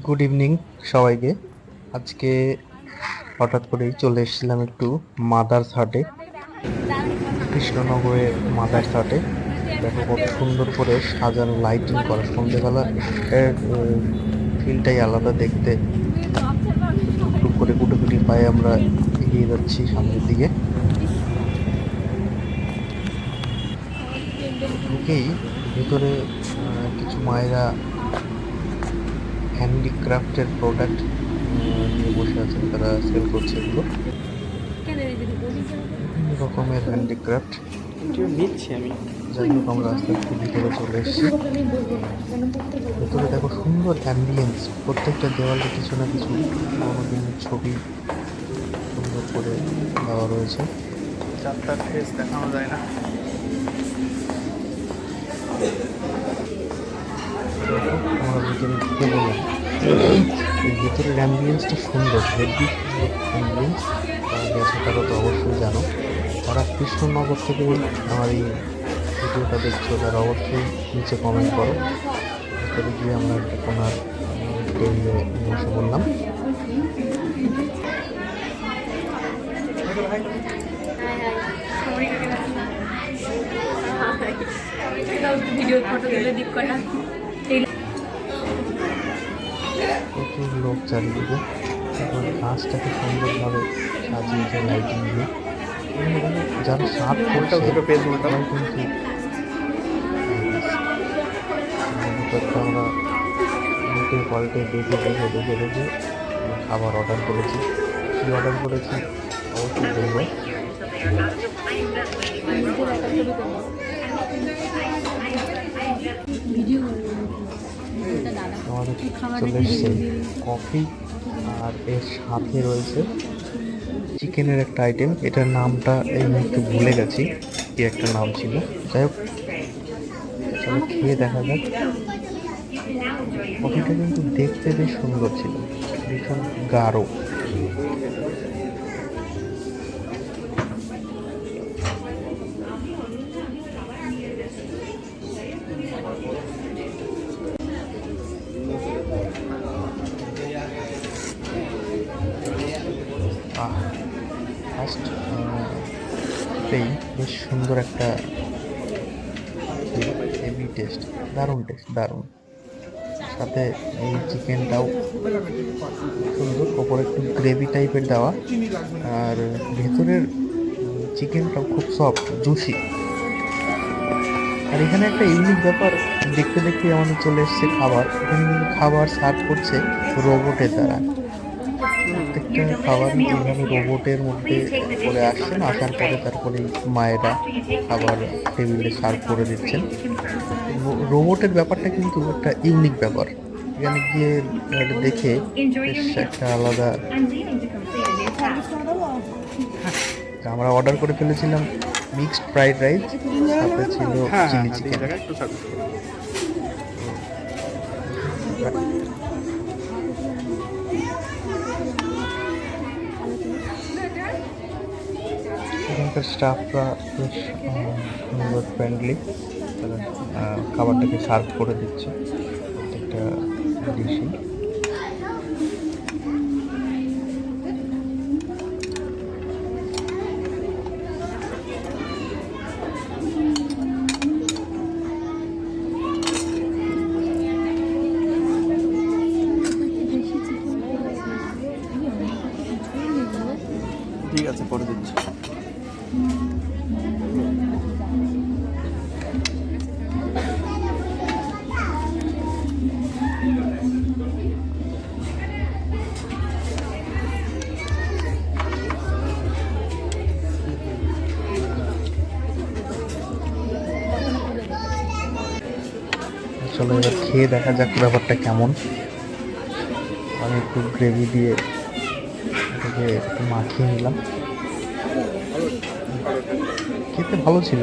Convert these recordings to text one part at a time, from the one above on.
Good evening সবাইকে। আজকে হঠাৎ করেই চলে এসেছিলাম একটু মাদার্স হাটে, কৃষ্ণনগরের মাদার্স হাটে। দেখো কত সুন্দর করে সাজানো, লাইটিং করা, সন্ধ্যেবেলা এর ফিলটাই আলাদা দেখতে। টুকটুক করে গুটি পায়ে আমরা এগিয়ে যাচ্ছি সামনের দিকে। ঢুকেই ভেতরে কিছু মায়েরা হ্যান্ডিক্রাফটের প্রোডাক্ট নিয়ে বসে আছেন, তারা সেল করছে এগুলো, বিভিন্ন রকমের হ্যান্ডিক্রাফট। নিচ্ছি আমি। যাই হোক, আমরা আস্তে আস্তে ভিতরে চলে এসেছি। ভেতরে দেখো সুন্দর অ্যাম্বিয়েন্স, প্রত্যেকটা দেওয়ালে কিছু না কিছু পুরোনো দিনের ছবি সুন্দর করে দেওয়া রয়েছে। চারটার ফেস দেখানো যায় না। আমরা ভিতরে ঢুকে গেলাম। এই ভেতরের অ্যাম্বিয়েন্সটা সুন্দর, হেভি অ্যাম্বিয়েন্স। গেছে তারা তো অবশ্যই জানো। তারা কৃষ্ণনগর থেকে আমার এই ভিডিওটা দেখছো, তারা অবশ্যই নিচে কমেন্ট করো। ভেতরে গিয়ে আমরা একটা কোনার টেবিলে বসে বললাম। প্রচুর লোক চারিদিকে, তারপর গাছটাকে সুন্দরভাবে সাজিয়েছে লাইটিং দিয়ে। যারা সার্ভ করছে তারাও কিন্তু আমরা উল্টে পাল্টে দেখে খাবার অর্ডার করেছি। কী অর্ডার করেছি অবশ্যই বলবো। আমাদের চলে এসছে কফি, আর এর সাথে রয়েছে চিকেনের একটা আইটেম। এটার নামটা এই মুহূর্তে ভুলে গেছি, কি একটা নাম ছিল। যাই হোক, চলো খেয়ে দেখা যাক। কফিটা কিন্তু দেখতে বেশ সুন্দর ছিল, ভীষণ গাঢ়। ফার্স্ট বেশ সুন্দর একটা হেভি টেস্ট, দারুণ টেস্ট, দারুণ। সাথে এই চিকেনটাও সুন্দর, ওপরে একটু গ্রেভি টাইপের দেওয়া, আর ভেতরের চিকেনটাও খুব সফট, জুসি। আর এখানে একটা ইউনিক ব্যাপার, দেখতে দেখতে আমাদের চলে এসছে খাবার। এখানে কিন্তু খাবার সার্ভ করছে রোবটের দ্বারা। প্রত্যেকটা খাবার এইভাবে রোবটের মধ্যে করে আসছেন, আসার পরে তারপরে মায়েরা খাবার টেবিলে সার্ভ করে দিচ্ছেন। রোবটের ব্যাপারটা কিন্তু একটা ইউনিক ব্যাপার। এখানে গিয়ে দেখে বেশ একটা আলাদা। আমরা অর্ডার করে ফেলেছিলাম মিক্সড ফ্রাইড রাইস, সাথে ছিল চিলি চিকেন। এখানকার স্টাফরা বেশ সুন্দর, ফ্রেন্ডলি। তারা খাবারটাকে সার্ভ করে দিচ্ছে প্রত্যেকটা ডিশই। ঠিক আছে, করে দিচ্ছি। চলো এবার খেয়ে দেখা যাক ব্যাপারটা কেমন। আমি একটু গ্রেভি দিয়ে এটাকে একটু মাখিয়ে নিলাম। খেতে ভালো ছিল,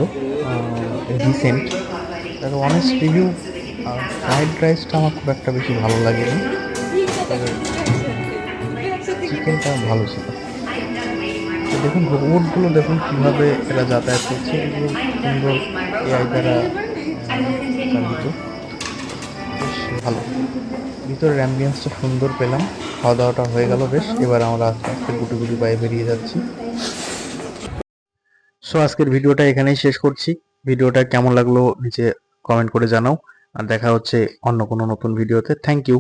ডিসেন্ট। তার অনেস্ট রিভিউ। আর ফ্রাইড রাইসটা আমার খুব একটা বেশি ভালো লাগেনি, তবে চিকেনটা ভালো ছিল। তো দেখুন রোবটগুলো, দেখুন কীভাবে এরা যাতায়াত করছে, এগুলো সুন্দর এআই দ্বারা চালিত। বেশ ভালো। ভিতরের অ্যাম্বিয়েন্সটা সুন্দর পেলাম। খাওয়া দাওয়াটা হয়ে গেল বেশ, এবার আমরা আস্তে আস্তে গুটি গুটি পায়ে বেরিয়ে যাচ্ছি। সো আজকের ভিডিওটা এখানেই শেষ করছি। ভিডিওটা কেমন লাগলো নিচে কমেন্ট করে জানাও, আর দেখা হচ্ছে অন্য কোনো নতুন ভিডিওতে। Thank you.